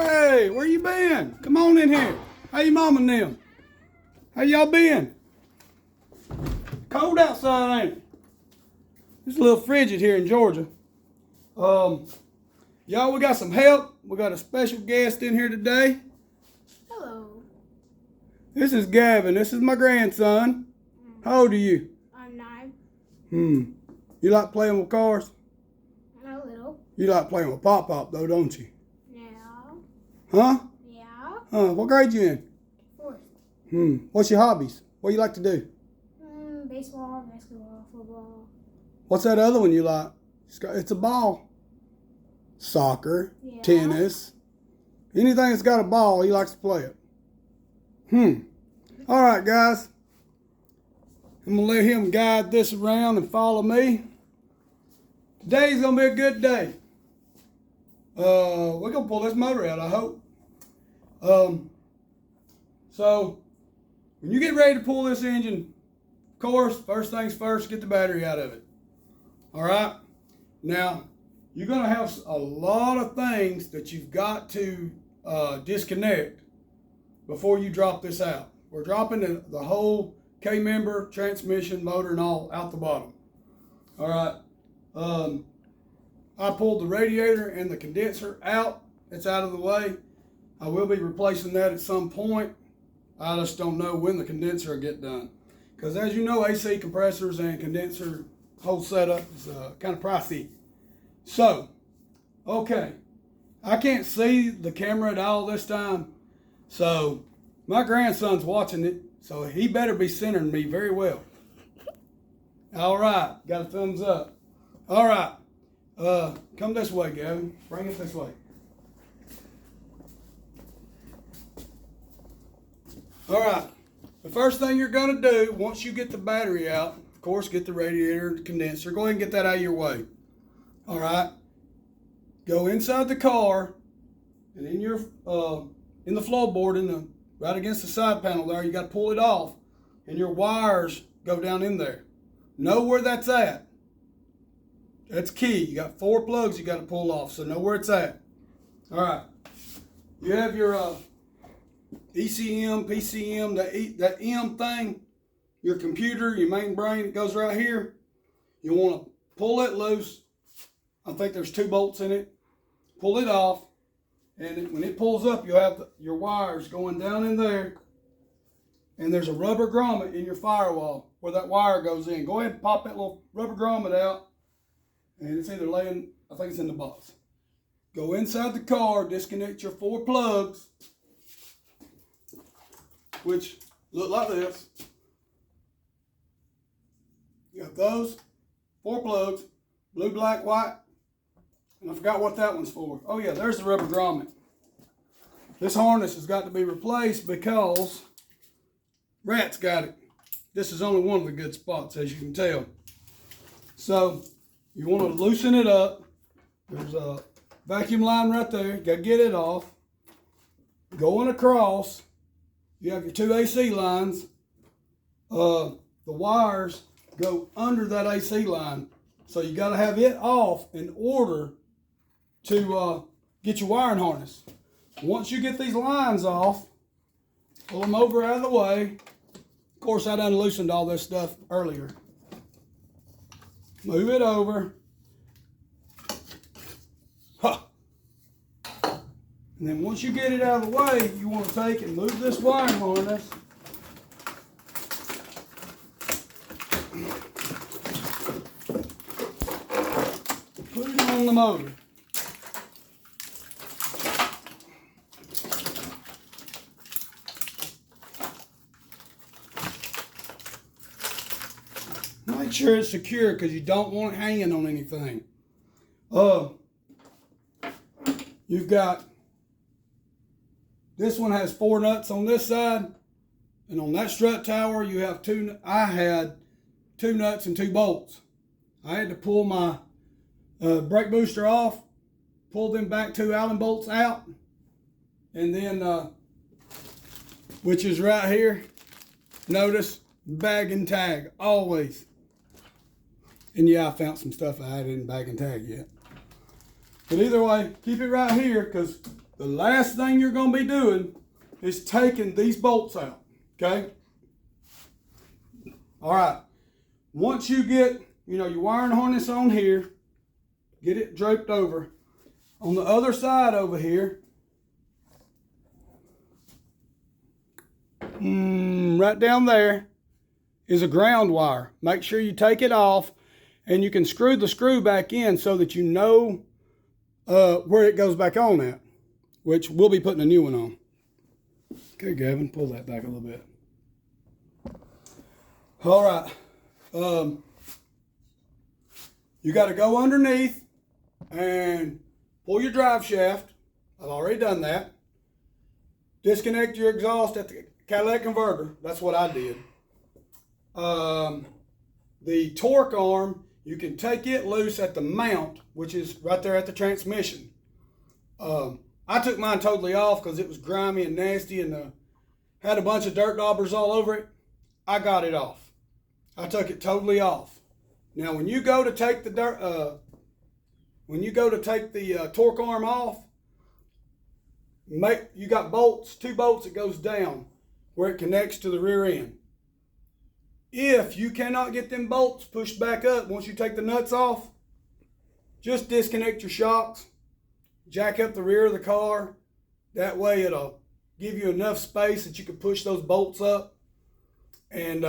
Hey, where you been? Come on in here. How you mom and them? How y'all been? Cold outside, ain't it? It's a little frigid here in Georgia. Y'all, we got some help. We got a special guest in here today. Hello. This is Gavin. This is my grandson. How old are you? I'm 9. You like playing with cars? A little. You like playing with Pop though, don't you? Yeah. Huh? Yeah. What grade you in? 4th. What's your hobbies? What do you like to do? Baseball, basketball, football. What's that other one you like? It's a ball. Soccer, Yeah. tennis. Anything that's got a ball, he likes to play it. All right, guys. I'm going to let him guide this around and follow me. Today's going to be a good day. We're going to pull this motor out, I hope. So, when you get ready to pull this engine, of course, first things first, get the battery out of it. All right? Now, you're going to have a lot of things that you've got to disconnect before you drop this out. We're dropping the whole K-member, transmission, motor, and all out the bottom. All right. I pulled the radiator and the condenser out. It's out of the way. I will be replacing that at some point. I just don't know when the condenser will get done. Because as you know, AC compressors and condenser whole setup is kind of pricey. So, okay. I can't see the camera at all this time. So, my grandson's watching it. So, he better be centering me very well. All right. Got a thumbs up. All right. Come this way, Gavin. Bring it this way. All right. The first thing you're going to do, once you get the battery out, of course, get the radiator, the condenser. Go ahead and get that out of your way. All right. Go inside the car, and in your in the floorboard, right against the side panel there, you got to pull it off, and your wires go down in there. Know where that's at. That's key. You got 4 plugs you got to pull off, so know where it's at. All right. You have your ECM, PCM, that M thing, your computer, your main brain, it goes right here. You want to pull it loose. I think there's 2 bolts in it. Pull it off, and when it pulls up, you'll have your wires going down in there, and there's a rubber grommet in your firewall where that wire goes in. Go ahead and pop that little rubber grommet out, and it's either laying, I think it's in the box. Go inside the car, disconnect your 4 plugs, which look like this. You got those 4 plugs, blue, black, white, and I forgot what that one's for. Oh yeah, there's the rubber grommet. This harness has got to be replaced because rats got it. This is only one of the good spots, as you can tell. So you want to loosen it up. There's a vacuum line right there. You got to get it off. Going across, you have your 2 AC lines. The wires go under that AC line. So you got to have it off in order to get your wiring harness. Once you get these lines off, pull them over out of the way. Of course, I done loosened all this stuff earlier. Move it over. Huh. And then once you get it out of the way, you want to take and move this wiring harness. Put it on the motor. Make sure it's secure because you don't want it hanging on anything. You've got, this one has 4 nuts on this side, and on that strut tower you have 2. I had 2 nuts and 2 bolts. I had to pull my brake booster off, pull them back 2 Allen bolts out, and then, which is right here, notice, bag and tag, always. And yeah, I found some stuff I didn't bag and tag yet. But either way, keep it right here because the last thing you're going to be doing is taking these bolts out, okay? All right. Once you get, your wiring harness on here, get it draped over. On the other side over here, right down there is a ground wire. Make sure you take it off, and you can screw the screw back in so that you know where it goes back on at, which we'll be putting a new one on. Okay, Gavin, pull that back a little bit. All right. You got to go underneath and pull your drive shaft. I've already done that. Disconnect your exhaust at the catalytic converter. That's what I did. The torque arm, you can take it loose at the mount, which is right there at the transmission. I took mine totally off because it was grimy and nasty and had a bunch of dirt daubers all over it. I got it off. I took it totally off. Now, when you go to take the torque arm off, you got bolts, 2 bolts that goes down where it connects to the rear end. If you cannot get them bolts pushed back up once you take the nuts off, just disconnect your shocks, jack up the rear of the car. That way it'll give you enough space that you can push those bolts up. And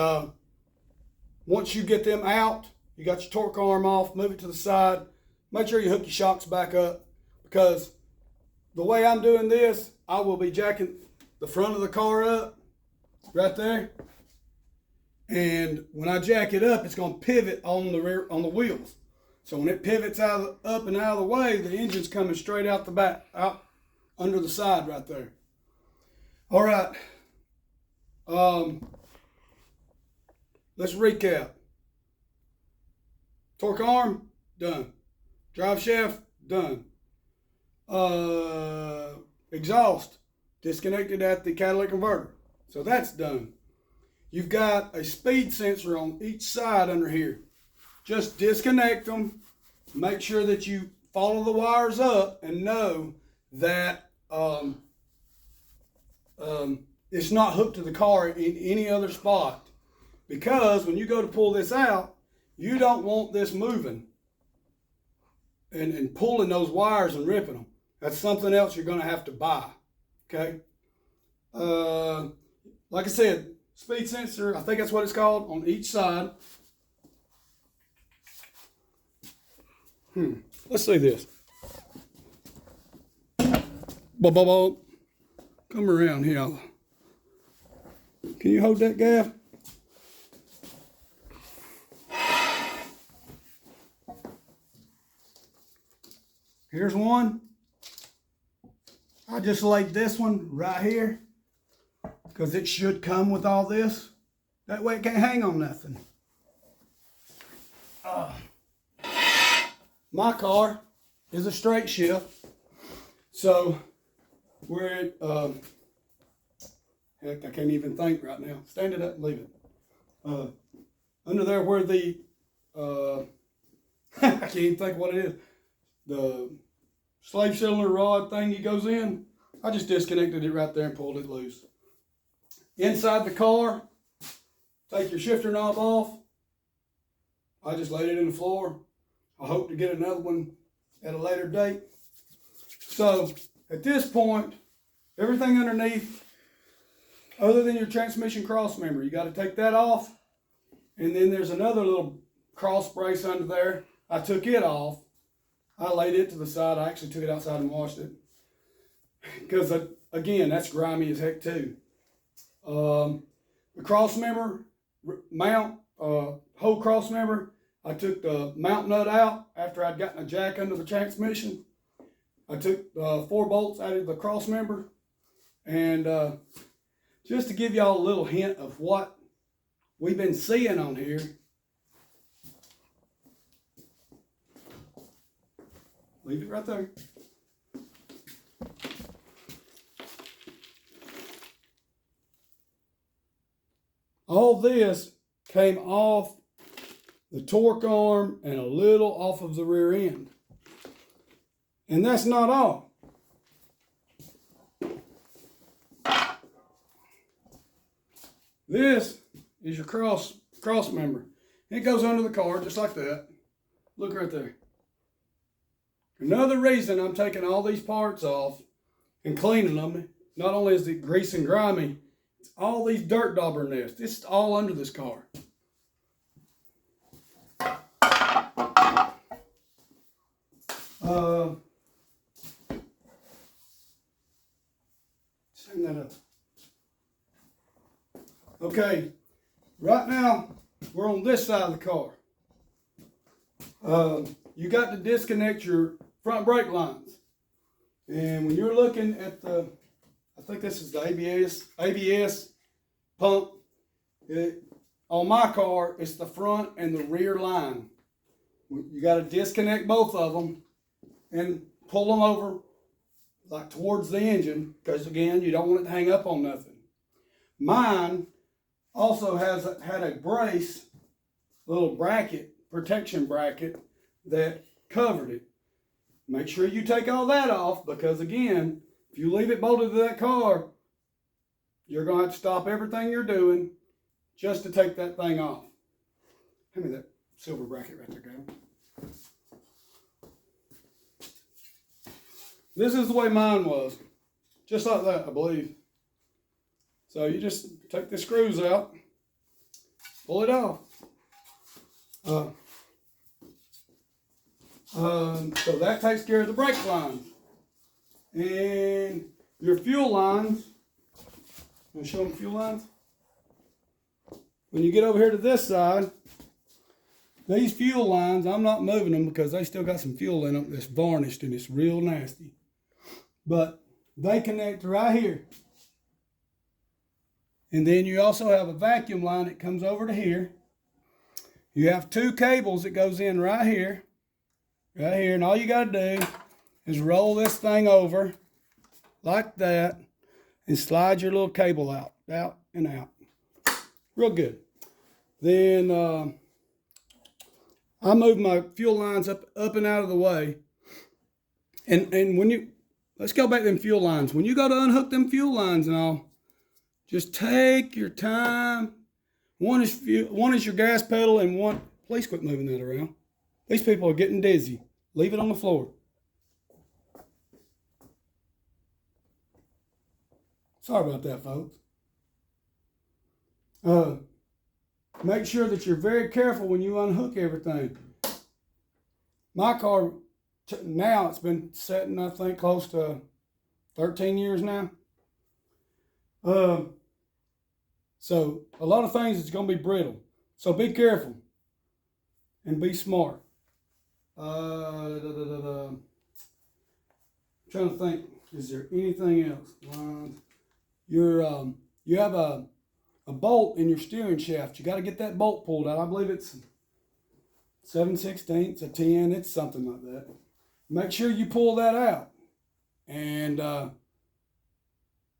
once you get them out, you got your torque arm off, move it to the side. Make sure you hook your shocks back up, because the way I'm doing this, I will be jacking the front of the car up right there. And when I jack it up, it's going to pivot on the wheels. So when it pivots up and out of the way, the engine's coming straight out the back, out under the side right there. All right. Let's recap. Torque arm, done. Drive shaft, done. Exhaust, disconnected at the catalytic converter. So that's done. You've got a speed sensor on each side under here. Just disconnect them. Make sure that you follow the wires up and know that it's not hooked to the car in any other spot. Because when you go to pull this out, you don't want this moving and pulling those wires and ripping them. That's something else you're going to have to buy. Okay? Like I said, speed sensor, I think that's what it's called, on each side. Let's see this. Come around here. Can you hold that, Gav? Here's one. I just laid this one right here because it should come with all this. That way it can't hang on nothing. My car is a straight shift, so we're at, heck, I can't even think right now. Stand it up and leave it. Under there where the, I can't even think what it is. The slave cylinder rod thing that goes in, I just disconnected it right there and pulled it loose. Inside the car, take your shifter knob off. I just laid it in the floor. I hope to get another one at a later date. So at this point, everything underneath, other than your transmission cross member, you got to take that off. And then there's another little cross brace under there. I took it off. I laid it to the side. I actually took it outside and washed it. Because, again, that's grimy as heck, too. The cross member, mount, whole cross member, I took the mount nut out after I'd gotten a jack under the transmission. I took 4 bolts out of the cross member. And just to give y'all a little hint of what we've been seeing on here, leave it right there. All this came off the torque arm and a little off of the rear end. And that's not all. This is your cross member. It goes under the car just like that. Look right there. Another reason I'm taking all these parts off and cleaning them, not only is it grease and grimy, it's all these dirt dauber nests. It's all under this car. Hang that up. Okay, right now we're on this side of the car. You got to disconnect your front brake lines. And when you're looking at the, I think this is the ABS pump. On my car, it's the front and the rear line. You got to disconnect both of them and pull them over like towards the engine, because again, you don't want it to hang up on nothing. Mine also had a brace, little bracket, protection bracket that covered it. Make sure you take all that off, because again, if you leave it bolted to that car, you're going to have to stop everything you're doing just to take that thing off. Hand me that silver bracket right there, Gavin. This is the way mine was. Just like that, I believe. So you just take the screws out, pull it off. So that takes care of the brake lines. And your fuel lines, I'm going to show them fuel lines. When you get over here to this side, these fuel lines, I'm not moving them because they still got some fuel in them that's varnished and it's real nasty. But they connect right here. And then you also have a vacuum line that comes over to here. You have two cables that goes in right here, and all you got to do is roll this thing over like that and slide your little cable out and out. Real good. Then I move my fuel lines up and out of the way. And when you, let's go back to them fuel lines. When you go to unhook them fuel lines and all, just take your time. One is your gas pedal, and one, please quit moving that around. These people are getting dizzy. Leave it on the floor. Sorry about that, folks. Make sure that you're very careful when you unhook everything. My car, now it's been sitting, I think, close to 13 years now. So a lot of things is going to be brittle. So be careful and be smart. I'm trying to think, is there anything else? You have a bolt in your steering shaft. You got to get that bolt pulled out. I believe it's 7/16, a 10, it's something like that. Make sure you pull that out. And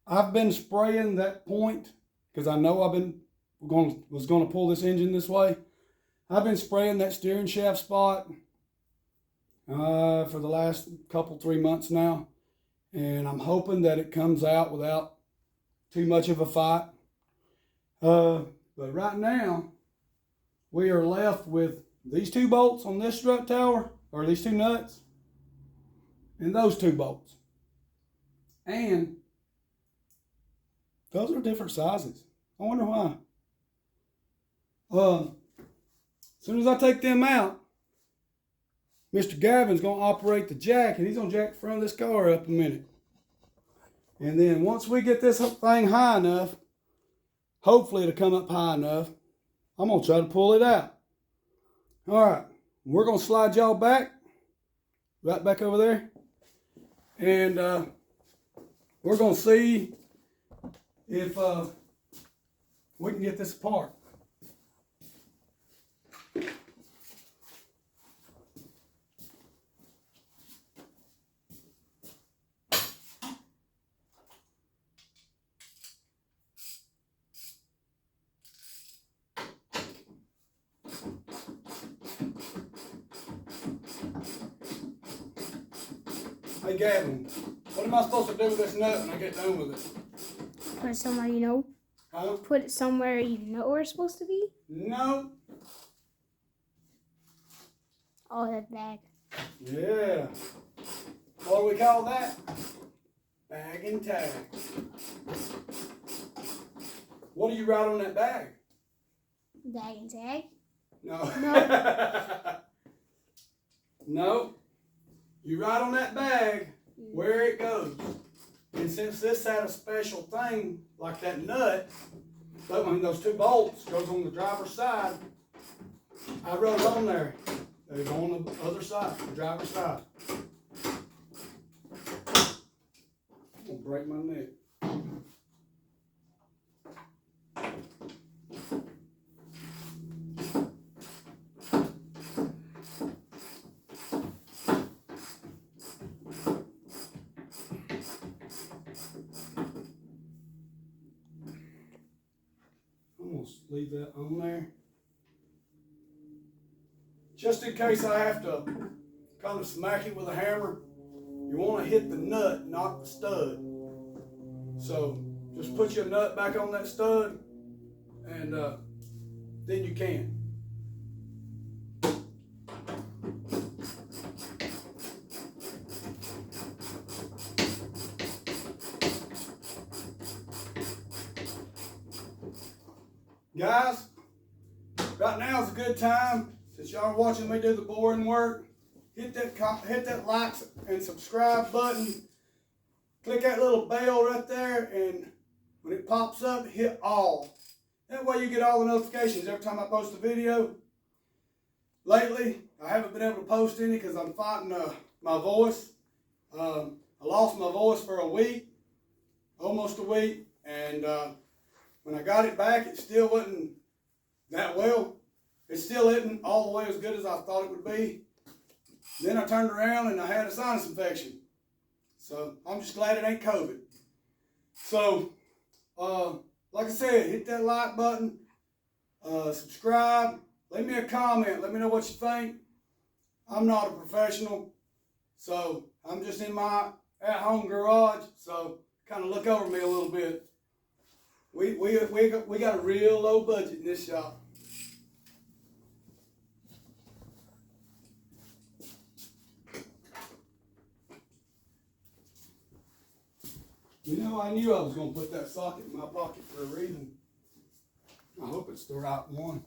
I've been spraying that point because I know was going to pull this engine this way. I've been spraying that steering shaft spot for the last 3 months now, and I'm hoping that it comes out without too much of a fight. But right now, we are left with these two bolts on this strut tower, or these two nuts, and those two bolts. And those are different sizes. I wonder why. As soon as I take them out, Mr. Gavin's going to operate the jack, and he's going to jack the front of this car up a minute. And then once we get this thing high enough, hopefully it'll come up high enough, I'm going to try to pull it out. All right, we're going to slide y'all back, right back over there. And we're going to see if we can get this apart. Hey Gavin, what am I supposed to do with this nut when I get done with it? Let somebody know. Huh? Put it somewhere you know where it's supposed to be? No. Oh, that bag. Yeah. What do we call that? Bag and tag. What do you write on that bag? Bag and tag? No. No. No. You write on that bag where it goes. And since this had a special thing, like that nut, those two bolts goes on the driver's side, I wrote on there. They go on the other side, the driver's side. I'm gonna break my neck. I'm gonna leave that on there. Just in case I have to kind of smack it with a hammer, you want to hit the nut, not the stud. So just put your nut back on that stud, and then you can. Guys, right now is a good time. Since y'all are watching me do the boring work, hit that like and subscribe button. Click that little bell right there, and when it pops up, hit all. That way you get all the notifications every time I post a video. Lately, I haven't been able to post any because I'm fighting my voice. I lost my voice for a week, almost a week, and when I got it back, it still wasn't that well. It still isn't all the way as good as I thought it would be. Then I turned around and I had a sinus infection. So I'm just glad it ain't COVID. So, like I said, hit that like button, subscribe, leave me a comment, let me know what you think. I'm not a professional, so I'm just in my at-home garage, so kind of look over me a little bit. We got a real low budget in this shop. You know, I knew I was going to put that socket in my pocket for a reason. I hope it's the right one.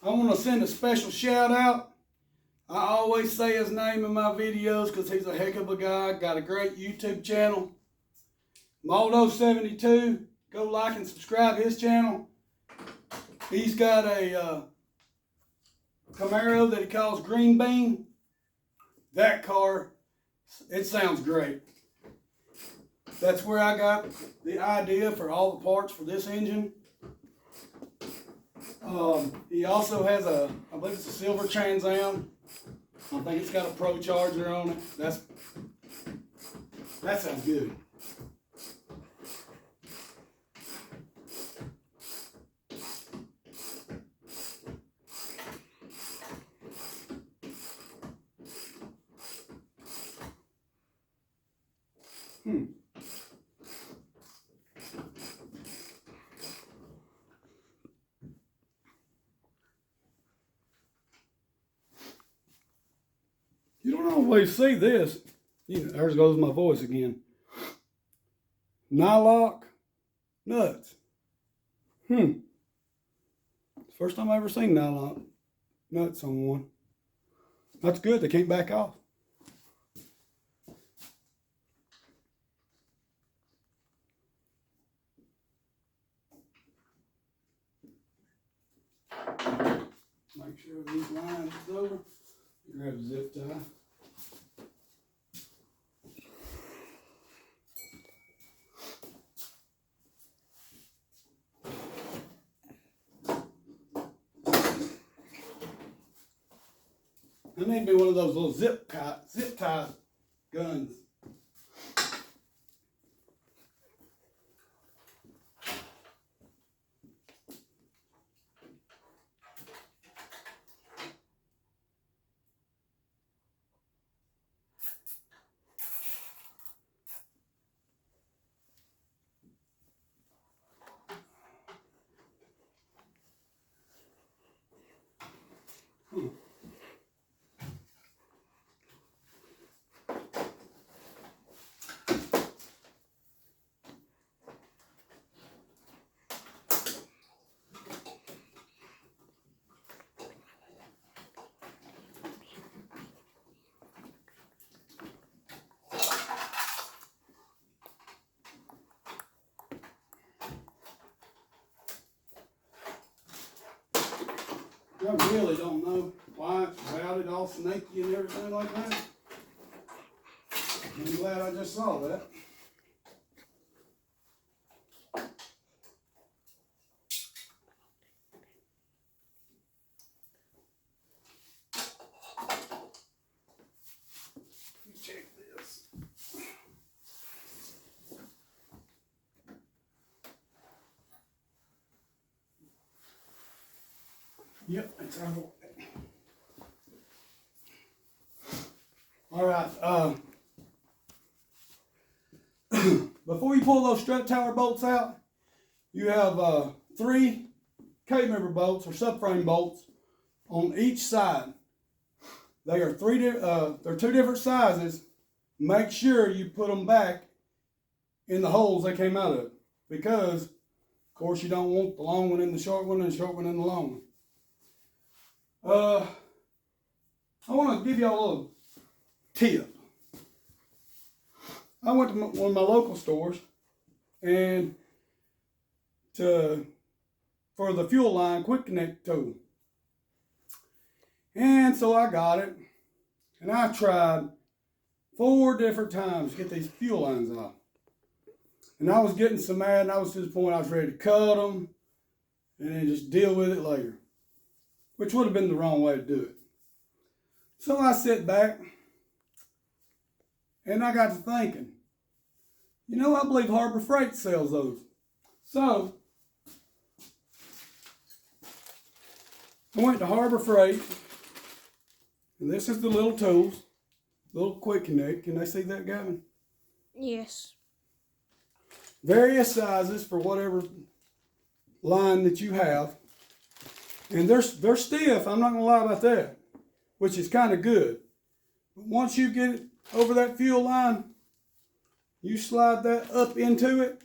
I want to send a special shout out. I always say his name in my videos because he's a heck of a guy. Got a great YouTube channel. Maldo72, go like and subscribe his channel. He's got a Camaro that he calls Green Bean. That car, it sounds great. That's where I got the idea for all the parts for this engine. He also has I believe it's a silver Trans Am. I think it's got a Pro Charger on it. That sounds good. You don't always see this. There goes my voice again. Nylock nuts. It's the first time I've ever seen nylock nuts on one. That's good. They can't back off. Make sure these lines is over. Grab a zip tie. I need to be one of those little zip tie guns. I really don't know why it's routed all snaky and everything like that. I'm glad I just saw that. Check this. Yep, it's out of the way. All right. Before you pull those strut tower bolts out, you have 3 K-member bolts or subframe bolts on each side. They are they're 2 different sizes. Make sure you put them back in the holes they came out of, because of course you don't want the long one in the short one and the short one in the long one. I want to give y'all a little tip. I went to one of my local stores and for the fuel line quick connect tool. And so I got it, and I tried 4 different times to get these fuel lines off. And I was getting so mad, and I was to the point I was ready to cut them and then just deal with it later, which would have been the wrong way to do it. So I sit back and I got to thinking, you know, I believe Harbor Freight sells those. So I went to Harbor Freight, and this is the little tools, little quick connect. Can they see that, Gavin? Yes. Various sizes for whatever line that you have. And they're stiff, I'm not going to lie about that, which is kind of good. But once you get it over that fuel line, you slide that up into it,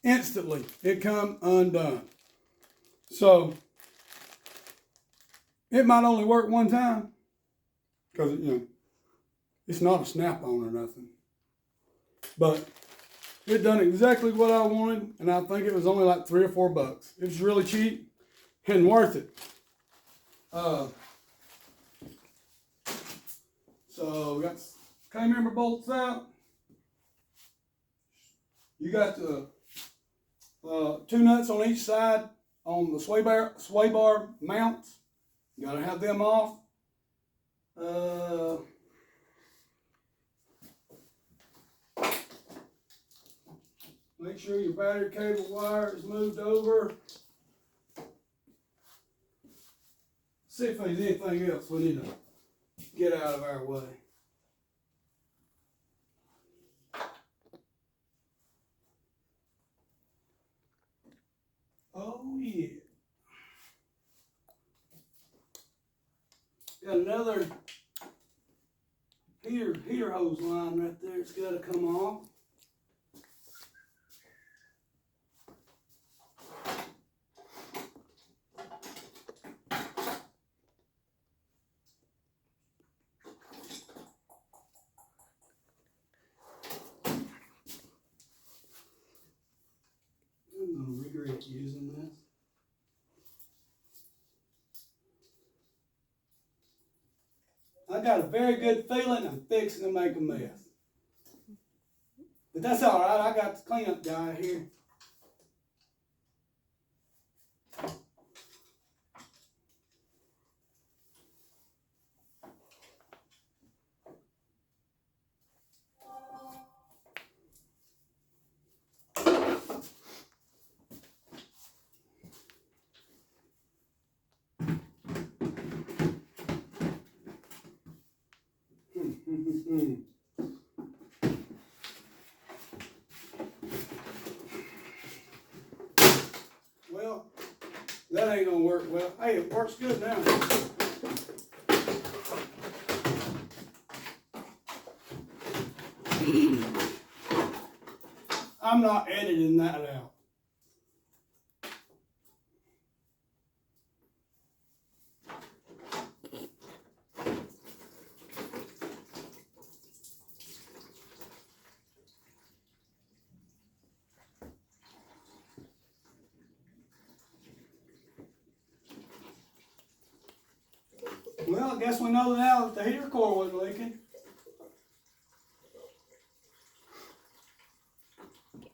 instantly it come undone. So it might only work one time, because it's not a snap-on or nothing. But it done exactly what I wanted, and I think it was only like $3 or $4. It was really cheap and worth it. So we got K-member bolts out. You got the 2 nuts on each side on the sway bar mounts. You gotta have them off. Make sure your battery cable wire is moved over. See if there's anything else we need to get out of our way. Oh yeah. Got another heater hose line right there. It's got to come off. I'm going to regret using this. I got a very good feeling I'm fixing to make a mess. But that's all right. I got the cleanup guy here. Well, that ain't gonna work well. Hey, it works good now. I'm not editing that out. Well, I guess we know now that the heater core wasn't leaking.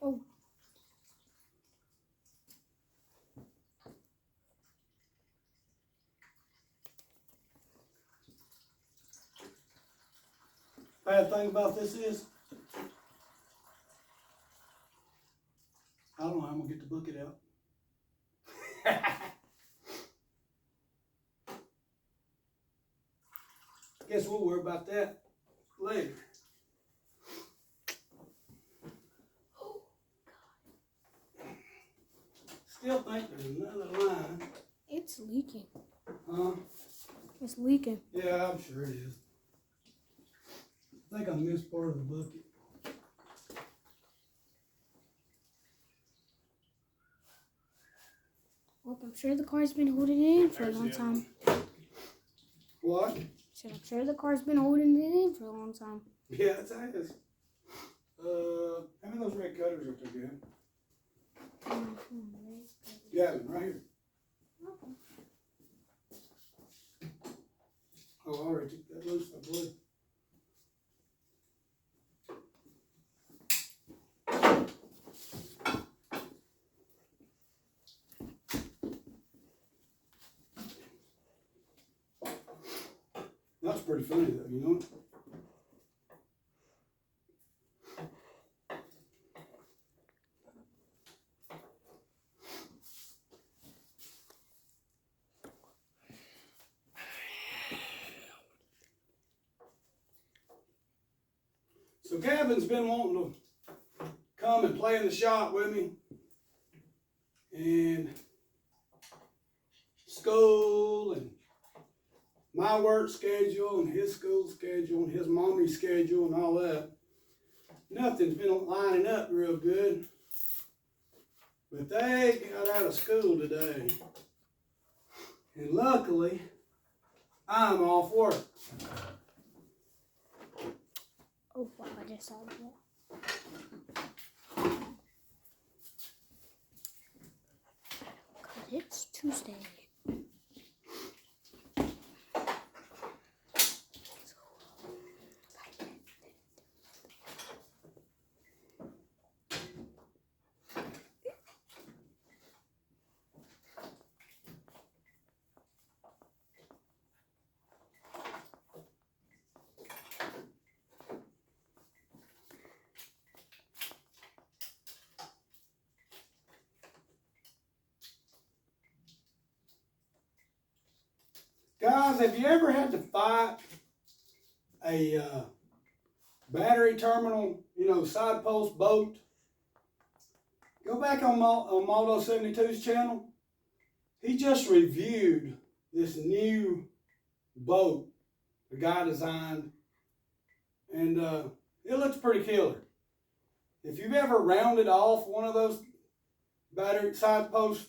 Oh. Bad thing about this is, I don't know how I'm gonna get the bucket out. Guess we'll worry about that later. Still think there's another line. It's leaking. Huh? It's leaking. Yeah, I'm sure it is. I think I missed part of the bucket. Well, I'm sure the car's been holding it in for a long time. What? So I'm sure the car's been holding it in for a long time. Yeah, it is. How many of those red cutters are there, Gavin? Gavin, right here. Oh, I already took that loose, I believe. That's pretty funny though, you know? So Gavin's been wanting to come and play in the shop with me. And school and my work schedule and his school schedule and his mommy's schedule and all that. Nothing's been lining up real good. But they got out of school today. And luckily, I'm off work. Oh, wow, I just saw that. God, it's Tuesday. Guys, have you ever had to fight a battery terminal, side post boat? Go back on Maldo 72's channel. He just reviewed this new boat the guy designed, and it looks pretty killer. If you've ever rounded off one of those battery side posts,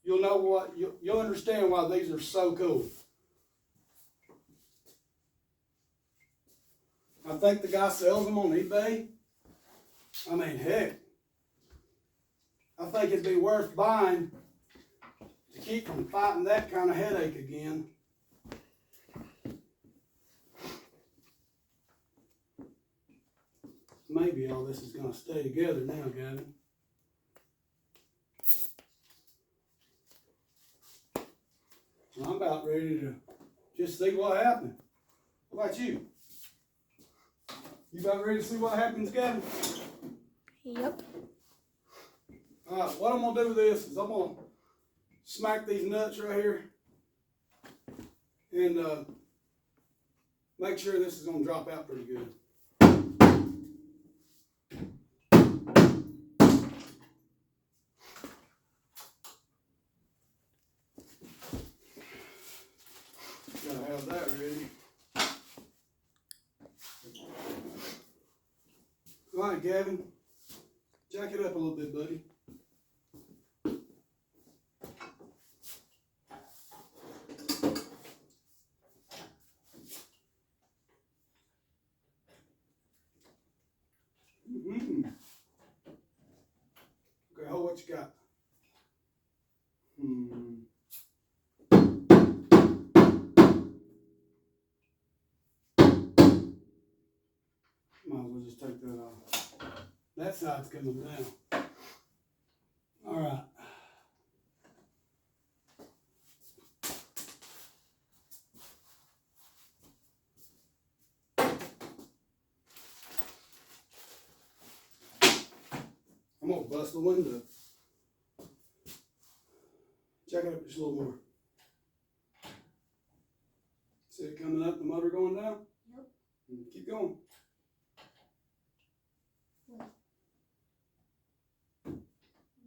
you'll know what you'll understand why these are so cool. I think the guy sells them on eBay. I mean, heck, I think it'd be worth buying to keep from fighting that kind of headache again. Maybe all this is going to stay together now, Gavin. I'm about ready to just see what happens. What about you? You about ready to see what happens, Gavin? Yep. Alright, what I'm going to do with this is I'm going to smack these nuts right here and make sure this is going to drop out pretty good. Gotta have that ready. All right, Gavin, jack it up a little bit, buddy. Okay, hold what you got. just take that off. That side's coming down. All right. I'm gonna bust the window. Check it up just a little more. See it coming up, the motor going down? Yep. Keep going.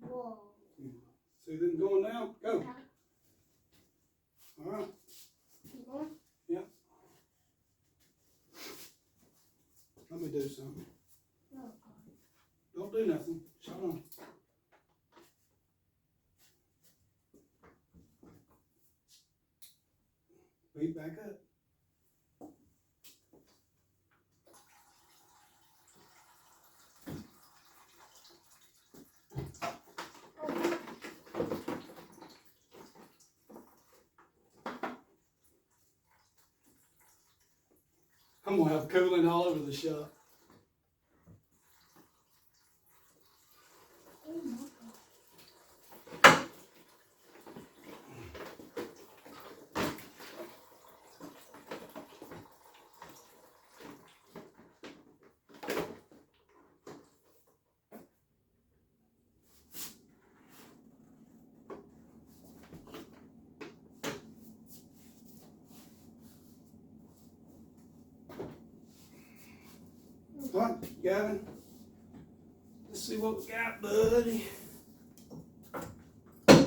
Whoa. See them going down? Go. Yeah. All right. Keep going. Yeah. Let me do something. Oh, Don't do nothing. Shut on. Beat back up. I'm gonna have cooling all over the shop. Oh my God. What, Gavin? Let's see what we got, buddy. I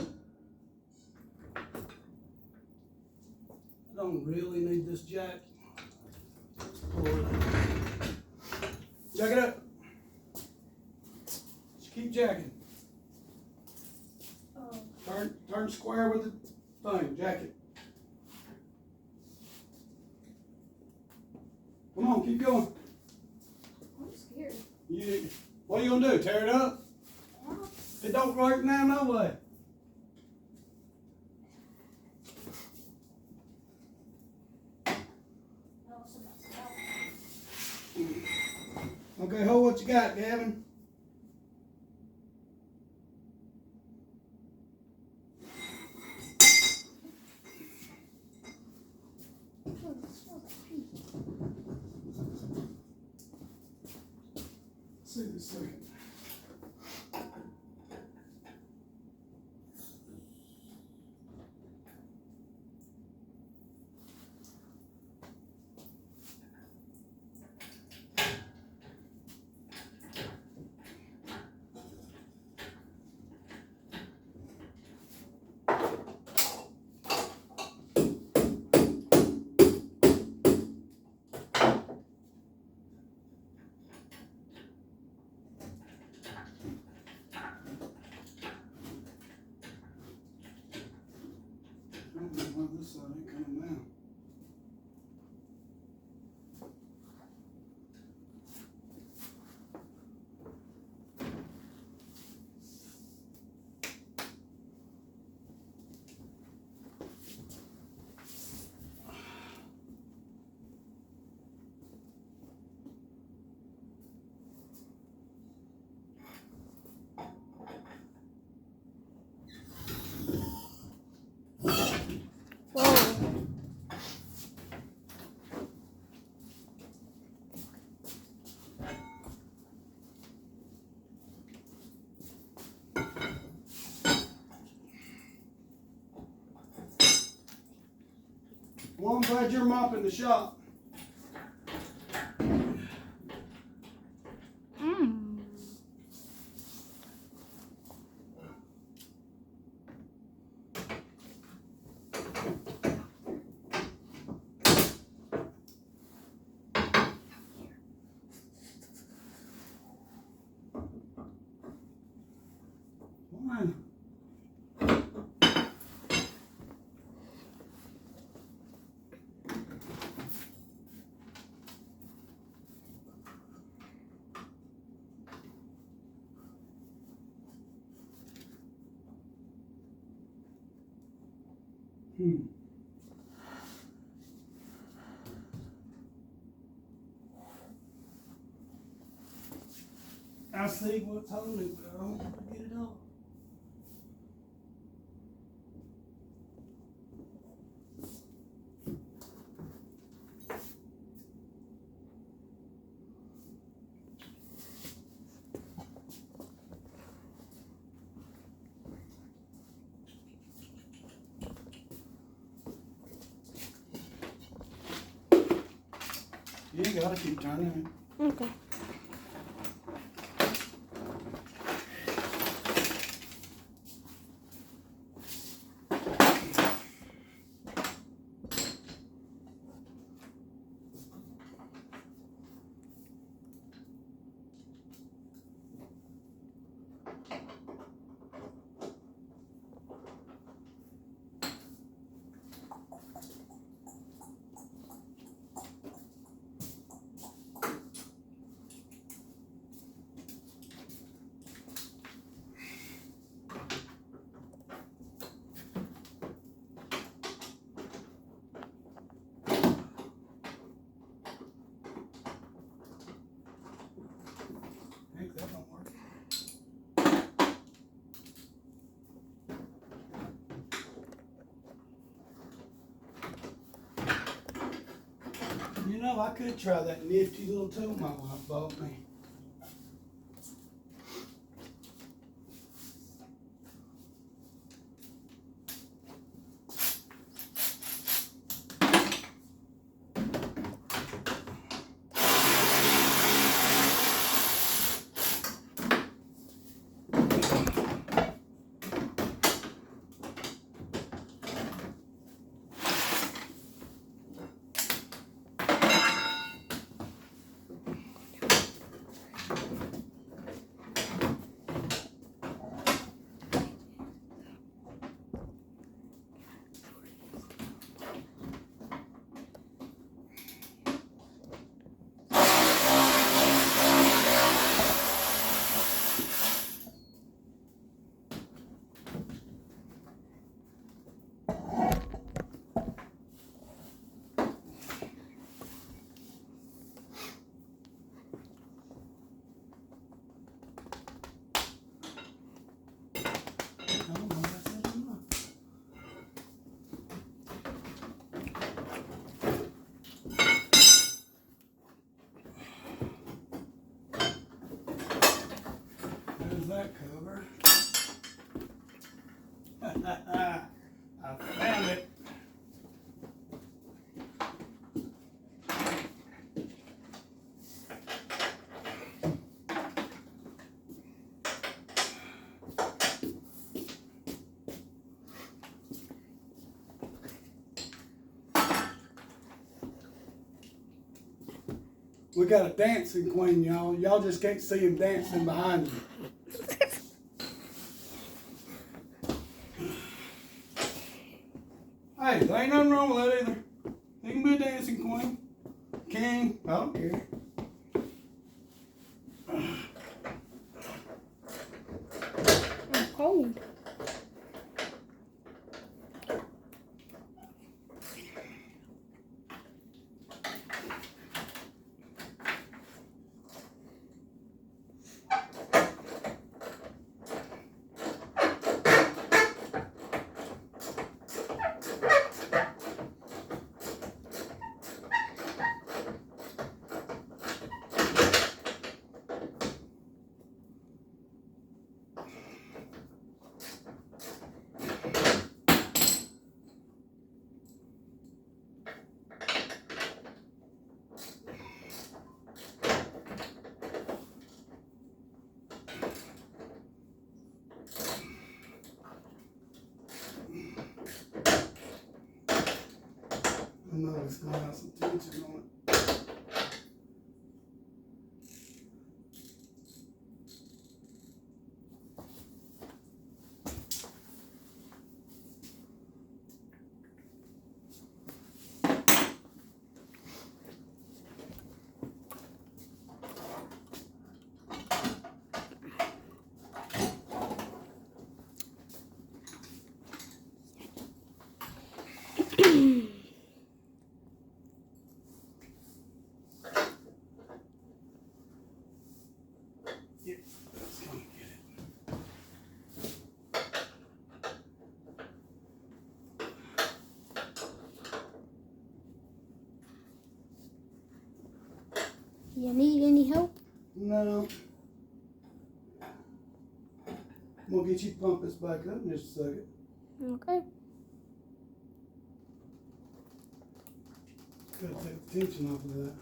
don't really need this jack. Pull it up. Jack it up. Just keep jacking. Oh. Turn square with the thing. Jack it. Come on, keep going. I'm scared. What are you gonna do? Tear it up? Yeah. It don't work now, no way. That was about to help. Okay, hold what you got, Gavin. Oh, it smells like pee. See this second. I don't know why this side ain't coming down. Whoa. Well, I'm glad you're mopping the shop. Mmm. Why? I see what's holding it, but I don't want to get it off. You ain't gotta keep turning it. Okay. Heck, that don't work. You know, I could try that nifty little tool my wife bought me. I don't know, that's it enough. There's that cover. I found it. We got a dancing queen, y'all. Y'all just can't see him dancing behind you. Hey, there ain't nothing wrong with that either. You can be a dancing queen. King, I don't care. I'm cold. I know it's gonna have some tension on it. You need any help? No. I'm gonna get you to pump this back up in just a second. Okay. Gotta take the tension off of that.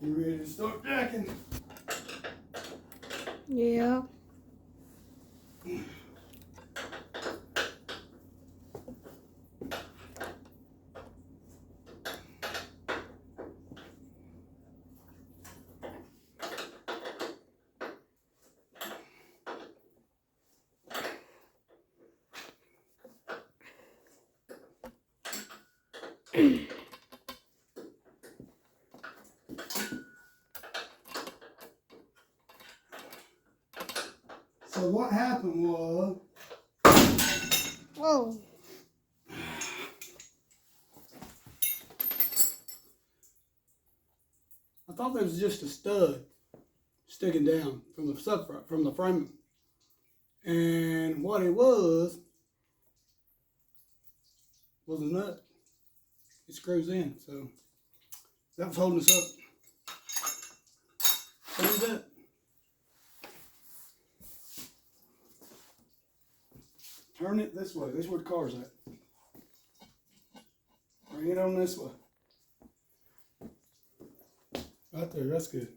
You ready to start jacking? Yeah. So what happened was, Oh. I thought there was just a stud sticking down from the frame, and what it was a nut. It screws in, so that was holding us up. Stand up. Turn it this way. This is where the car's at. Bring it on this way. Right there, that's good.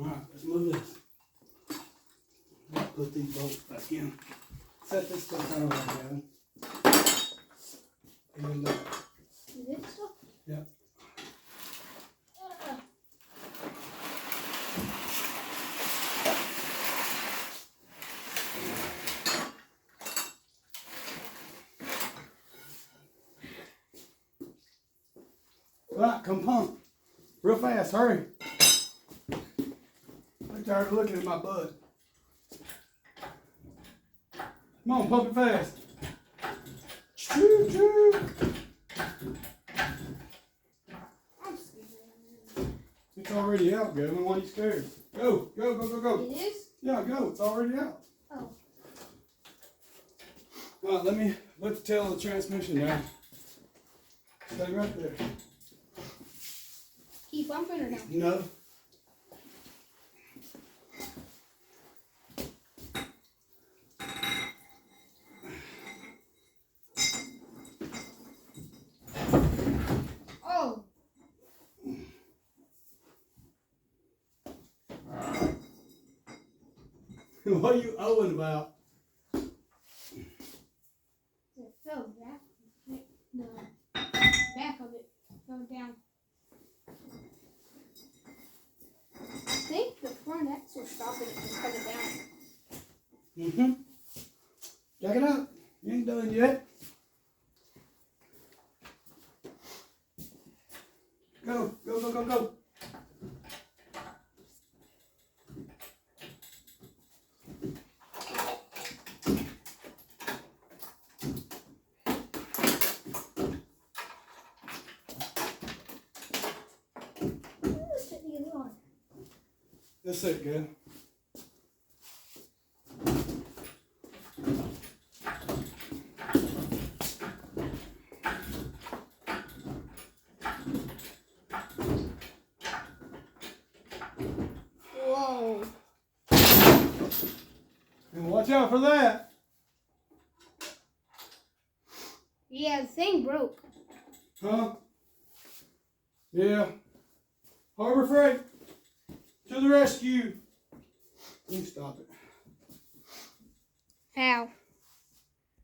Alright, let's move this. Put these bolts back in. Set this stuff out of there, Gavin. And Is it stuff? yeah. Right, come pump. Real fast, hurry. I'm tired of looking at my butt. Come on, pump it fast. Choo choo. I'm scared. It's already out, Gavin. Why are you scared? Go, go, go, go, go. It is? Yeah, go. It's already out. Oh. All right, let me put the tail of the transmission down. Stay right there. Keep bumping or no? No. Oh. What are you owing about? It fell back. The back of it fell down. I think the front axle stopping it and cut it down. Mm-hmm. Jack it up. You ain't done yet. Go, go, go, go, go. Let's take the other one. That's it, good. Whoa. And watch out for that. Yeah, the thing broke. Huh? Yeah. Harbor Freight. To the rescue. You stop it. How?